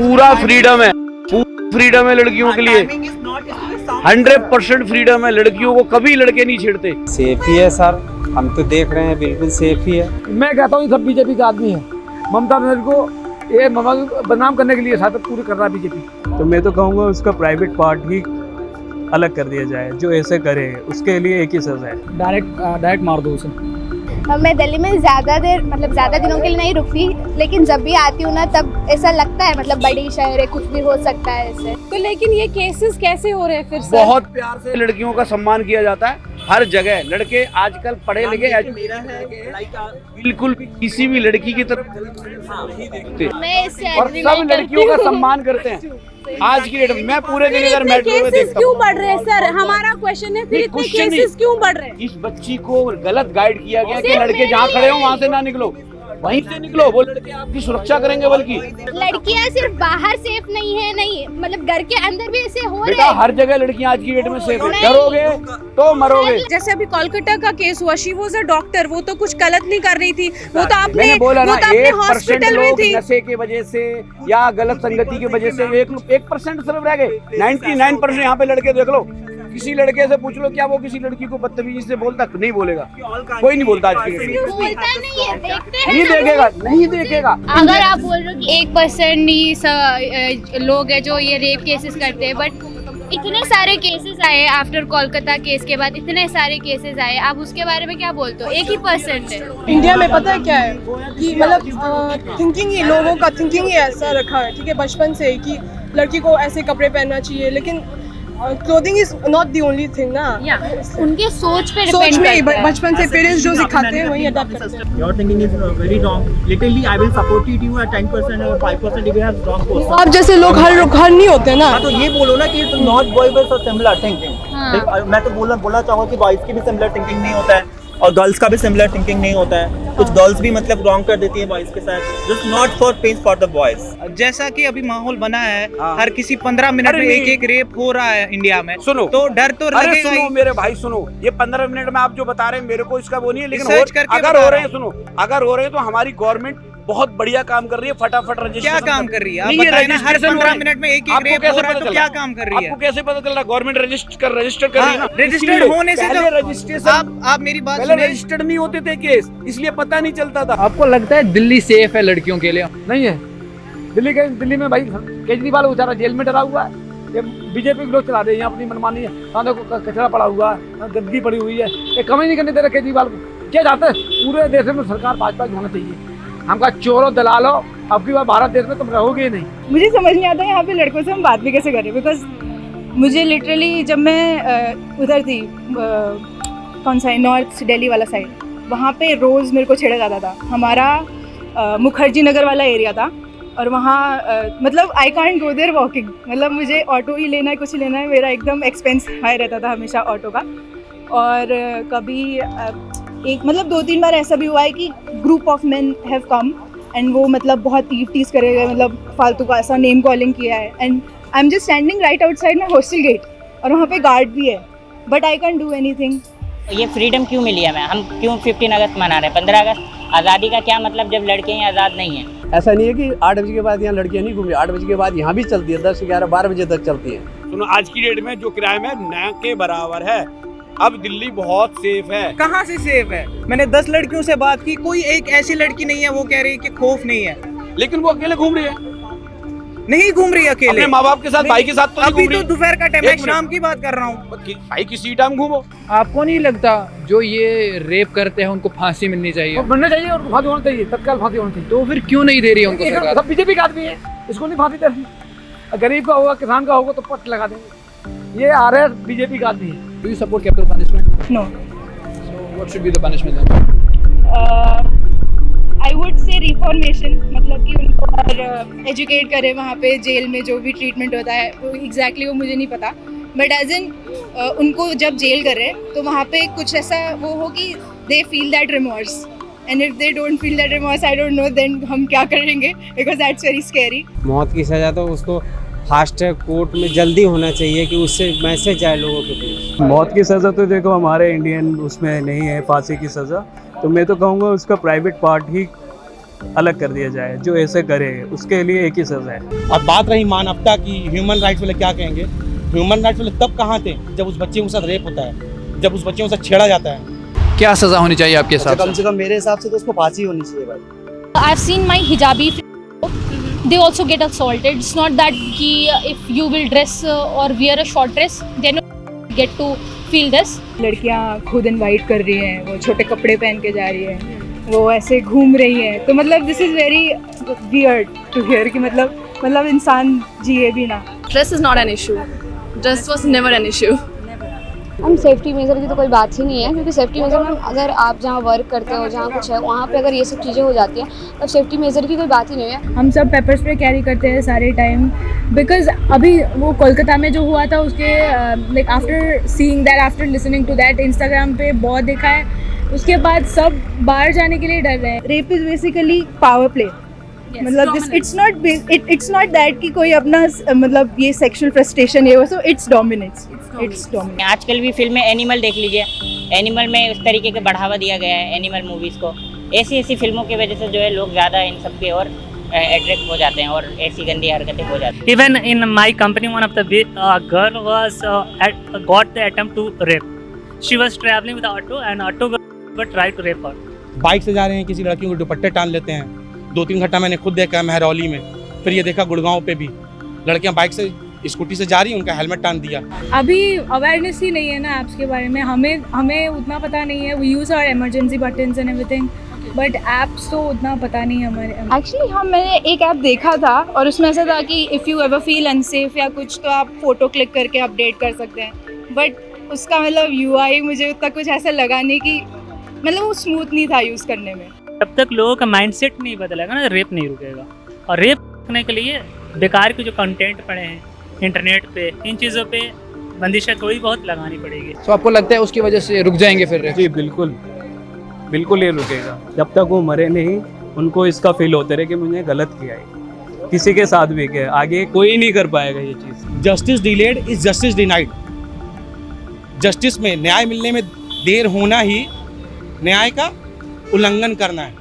पूरा फ्रीडम है, फ्रीडम है लड़कियों के लिए, 100% फ्रीडम है। लड़कियों को कभी लड़के नहीं छेड़ते। सेफ ही है सर, हम तो देख रहे हैं बिल्कुल सेफ ही है। मैं कहता हूँ सब बीजेपी का आदमी है। ममता बनर्जी को ये बदनाम करने के लिए साथ पूरी कर रहा है बीजेपी। तो मैं तो कहूँगा उसका प्राइवेट पार्ट ही अलग कर दिया जाए, जो ऐसे करे उसके लिए एक ही सजा है, डायरेक्ट मार दो उसे। मैं दिल्ली में ज़्यादा दिनों के लिए नहीं रुकती, लेकिन जब भी आती हूँ ना तब ऐसा लगता है मतलब बड़ी शहर है, कुछ भी हो सकता है ऐसे। तो लेकिन ये केसेस कैसे हो रहे हैं फिर सर? बहुत प्यार से लड़कियों का सम्मान किया जाता है हर जगह। लड़के आजकल पढ़े लिखे बिल्कुल भी किसी भी लड़की की तरफ नहीं देखते और सब लड़कियों का सम्मान करते हैं। आज की डेट में मैं पूरे दिन इधर मेट्रो में देखता हूँ। क्यों बढ़ रहे हैं सर? हमारा क्वेश्चन है, फिर इतने केसेस क्यों बढ़ रहे हैं? इस बच्ची को गलत गाइड किया गया कि लड़के जहाँ खड़े हो वहाँ से ना निकलो, वहीं से निकलो। वो लड़के आपकी सुरक्षा करेंगे। बल्कि लड़कियां सिर्फ बाहर सेफ नहीं है, नहीं मतलब घर के अंदर भी ऐसे हो रहे बेटा, हैं। हर जगह लड़कियां आज की डेट में सेफ है। डरोगे तो मरोगे। जैसे अभी कोलकाता का केस हुआ, शी वाज अ डॉक्टर, वो तो कुछ गलत नहीं कर रही थी, वो तो आपने मैंने बोला ना, 1% हॉस्पिटल में लोग थी। नशे की वजह से या गलत संगति की वजह से 1% सिर्फ रह गए। 99% यहाँ पे लड़के देख लो। किसी लड़के से पूछ लो क्या वो किसी लड़की को बदतमीजी से बोलता? नहीं बोलेगा, कोई नहीं बोलता आज की डेट में। बोलता नहीं है, देखते हैं नहीं देखेगा, नहीं देखेगा। अगर आप बोल रहे हो कि 1% ही लोग हैं जो ये रेप केसेस करते हैं, बट इतने सारे केसेस आए आफ्टर कोलकाता केस के बाद, इतने सारे केसेस आए, आप उसके बारे में क्या बोलते हो? 1% है। इंडिया में पता है क्या है कि मतलब थिंकिंग ही, लोगों का थिंकिंग ही ऐसा रखा है, ठीक है, बचपन से कि लड़की को ऐसे कपड़े पहनना चाहिए, लेकिन clothing is not the only thing ना। उनके सोच पे सोच डिपेंड में करता है। बचपन से पेरेंट्स जो सिखाते हैं वही अडॉप्ट करते हैं। Your thinking is very wrong. Literally, I will support you at 10% or 5% if you have wrong person. आप जैसे लोग हर नहीं होते ना। हाँ, तो ये बोलो ना कि not boy with a similar thinking. मैं तो बोलना चाहूँगा कि बॉयज की भी सिमिलर थिंकिंग नहीं होता है और गर्ल्स का भी सिमिलर थिंकिंग नहीं होता है। कुछ गर्ल्स भी मतलब रॉन्ग कर देती है बॉयज के साथ। Just not for pain for the boys. जैसा कि अभी माहौल बना है, हर किसी 15 मिनट में एक रेप हो रहा है इंडिया में। सुनो, तो डर तो अरे लगेगा सुनो ही। मेरे भाई, सुनो, ये 15 मिनट में आप जो बता रहे हैं मेरे को इसका वो नहीं है, लेकिन रिसर्च करके अगर बता हो रहा रहे हैं, सुनो, अगर हो रहे हैं तो हमारी गवर्नमेंट बहुत बढ़िया काम कर रही है। फटाफट रजिस्ट्रेशन क्या काम कर रही है? आप नहीं, ये बताइए ना, हर registration 15 हो मिनट में एक आपको रेप कैसे हो रहा है, पता तो चल क्या रहा? काम कर रही है? आपको कैसे पता चल रहा? गवर्नमेंट रजिस्टर कर रही है ना। रजिस्टर्ड होने से पहले तो रजिस्ट्रेशन, आप मेरी बात पहले सुनिए। रजिस्टर्ड नहीं होते थे केस, इसलिए पता नहीं चलता था। आपको लगता है दिल्ली सेफ है लड़कियों के लिए? नहीं है। दिल्ली में भाई केजरीवाल बेचारा जेल में डरा हुआ है। ये बीजेपी के लोग चला रहे हैं, यहाँ अपनी मनमानी है। देखो कचरा पड़ा हुआ है, गंदगी पड़ी हुई है, ये कमी नहीं करने दे रहे केजरीवाल को। क्या चाहते हैं? पूरे देश में सरकार भाजपा की होना चाहिए। हमका चोरों दलालो, अब की बार भारत देश में तुम रहोगे ही नहीं। मुझे समझ नहीं आता यहाँ पे लड़कों से हम बात भी कैसे करें, बिकॉज मुझे लिटरली जब मैं उधर थी, कौन सा है, नॉर्थ दिल्ली वाला साइड, वहाँ पे रोज़ मेरे को छेड़ा जाता था। हमारा मुखर्जी नगर वाला एरिया था और वहाँ मतलब I can't go there walking, मतलब मुझे ऑटो ही लेना है, कुछ लेना है, मेरा एकदम एक्सपेंस हाई रहता था हमेशा ऑटो का। और कभी एक मतलब 2-3 बार ऐसा भी हुआ है कि group of men have come and वो मतलब बहुत टीज करे गए, मतलब फालतू का ऐसा नेम कॉलिंग किया है, and I am just standing right outside my hostel gate और वहाँ पे गार्ड भी है, but I can do anything. ये फ्रीडम क्यों मिली हमें? हम क्यों 15 अगस्त मना रहे हैं? 15 अगस्त आज़ादी का क्या मतलब जब लड़के ही आज़ाद नहीं हैं? ऐसा नहीं है कि 8 बजे के बाद यहाँ लड़कियाँ नहीं घूमी, 8 बजे के बाद यहाँ भी चलती है, 10, 11, 12 बजे तक चलती है। सुनो, आज की डेट में जो क्राइम है न के बराबर है। अब दिल्ली बहुत सेफ है। कहाँ से सेफ है? मैंने 10 लड़कियों से बात की, कोई एक ऐसी लड़की नहीं है वो कह रही है कि खौफ नहीं है। लेकिन वो अकेले घूम रही है, नहीं घूम रही अकेले, अपने माँ बाप के साथ, भाई के साथ तो नहीं अभी घूम तो रही। दोपहर का टाइम है, एक मिनट। शाम की बात कर रहा हूँ। भाई किसी टाइम घूमो। आपको नहीं लगता जो ये रेप करते हैं उनको फांसी मिलनी चाहिए? मिलना चाहिए और फांसी होनी चाहिए, तत्काल फांसी होनी चाहिए। तो फिर क्यों नहीं दे रही है उनको सरकार? सब बीजेपी का आदमी है, इसको नहीं फांसी दे रही। गरीब का होगा, किसान का होगा तो पट लगा देंगे। ये RS बीजेपी का आदमी है। Do you support capital punishment? No. What should be the punishment then? I would say reformation, मतलब कि उनको और एजुकेट करें वहाँ पे जेल में जो भी ट्रीटमेंट होता है वो एग्जैक्टली वो मुझे नहीं पता, बट एज इन उनको जब जेल करें तो वहाँ पे कुछ ऐसा वो हो कि they feel that remorse, and if they don't feel that remorse, I don't know then हम क्या करेंगे, बिकॉज दैट्स वेरी स्कैरी। मौत की सज़ा तो उसको फास्ट कोर्ट में जल्दी होना चाहिए कि उससे मैसेज जाए लोगों के बीच। मौत की सज़ा तो देखो हमारे इंडियन उसमें नहीं है, फांसी की सज़ा। तो मैं तो कहूँगा उसका प्राइवेट पार्ट ही अलग कर दिया जाए, जो ऐसे करे उसके लिए एक ही सज़ा है। और बात रही मानवता की, ह्यूमन राइट्स वाले क्या कहेंगे? ह्यूमन राइट्स वाले तब कहाँ थे जब उस बच्चे के साथ रेप होता है, जब उस बच्चे के साथ छेड़ा जाता है। क्या सजा होनी चाहिए आपके हिसाब कम से कम मेरे हिसाब से तो उसको फांसी होनी चाहिए भाई। I've seen my hijabi they also get assaulted. It's not that ki if you will dress or wear a short dress then you get to feel this. लड़कियां खुद इनवाइट कर रही हैं, वो छोटे कपड़े पहन के जा रही हैं, वो ऐसे घूम रही हैं, तो मतलब this is very weird to hear कि मतलब इंसान जिए भी ना। Dress is not an issue, dress was never an issue. हम सेफ्टी मेजर की तो कोई बात ही नहीं है, क्योंकि सेफ्टी मेजर में अगर आप जहाँ वर्क करते हो, जहाँ कुछ है, वहाँ पे अगर ये सब चीज़ें हो जाती हैं तब सेफ्टी मेजर की कोई बात ही नहीं है। हम सब पेपर स्प्रे कैरी करते हैं सारे टाइम, बिकॉज अभी वो कोलकाता में जो हुआ था उसके like after seeing that, after listening to that, Instagram पे बहुत देखा है, उसके बाद सब बाहर जाने के लिए डर रहे हैं। Rape is basically power play, मतलब दिस इट्स नॉट दैट कि कोई अपना मतलब ये सेक्सुअल फ्रस्ट्रेशन है, so it's dominance, it's dominance. आजकल भी फिल्म में एनिमल देख लीजिए, एनिमल में उस तरीके का बढ़ावा दिया गया है एनिमल मूवीज़ को। ऐसी फिल्मों की वजह से जो है लोग ज़्यादा इन सब की ओर अट्रैक्ट हो जाते हैं और ऐसी गंदी हरकतें हो जाती हैं। Even in my company, one of the girl was got the attempt to rape. She was traveling with auto and auto girl tried to rape her. Bike से जा रहे हैं, किसी लड़कियों को दुपट्टे टान लेते हैं। 2-3 घंटा मैंने खुद देखा है महरौली में, फिर ये देखा गुड़गांव पे भी लड़कियां बाइक से स्कूटी से जा रही हैं, उनका हेलमेट टान दिया। अभी अवेयरनेस ही नहीं है ना ऐप्स के बारे में, हमें उतना पता नहीं है। We use our emergency buttons and everything, but apps तो उतना पता नहीं है हमारे। एक्चुअली मैंने एक ऐप देखा था और उसमें ऐसा था कि if you ever feel unsafe या कुछ तो आप फ़ोटो क्लिक करके अपडेट कर सकते हैं, बट उसका मतलब UI मुझे उतना कुछ ऐसा लगा नहीं कि मतलब वो स्मूथ नहीं था यूज़ करने में। जब तक लोगों का माइंडसेट नहीं बदलेगा ना, रेप नहीं रुकेगा। और रेप रोकने के लिए बेकार के जो कंटेंट पड़े हैं इंटरनेट पे, इन चीज़ों पे बंदिशें थोड़ी बहुत लगानी पड़ेगी। तो आपको लगता है उसकी वजह से रुक जाएंगे फिर? जी बिल्कुल ये रुकेगा। जब तक वो मरे नहीं, उनको इसका फील होते रहे कि मुझे गलत किया है, किसी के साथ भी किया, आगे कोई नहीं कर पाएगा ये चीज़। Justice delayed is justice denied. Justice में न्याय मिलने में देर होना ही न्याय का उल्लंघन करना है।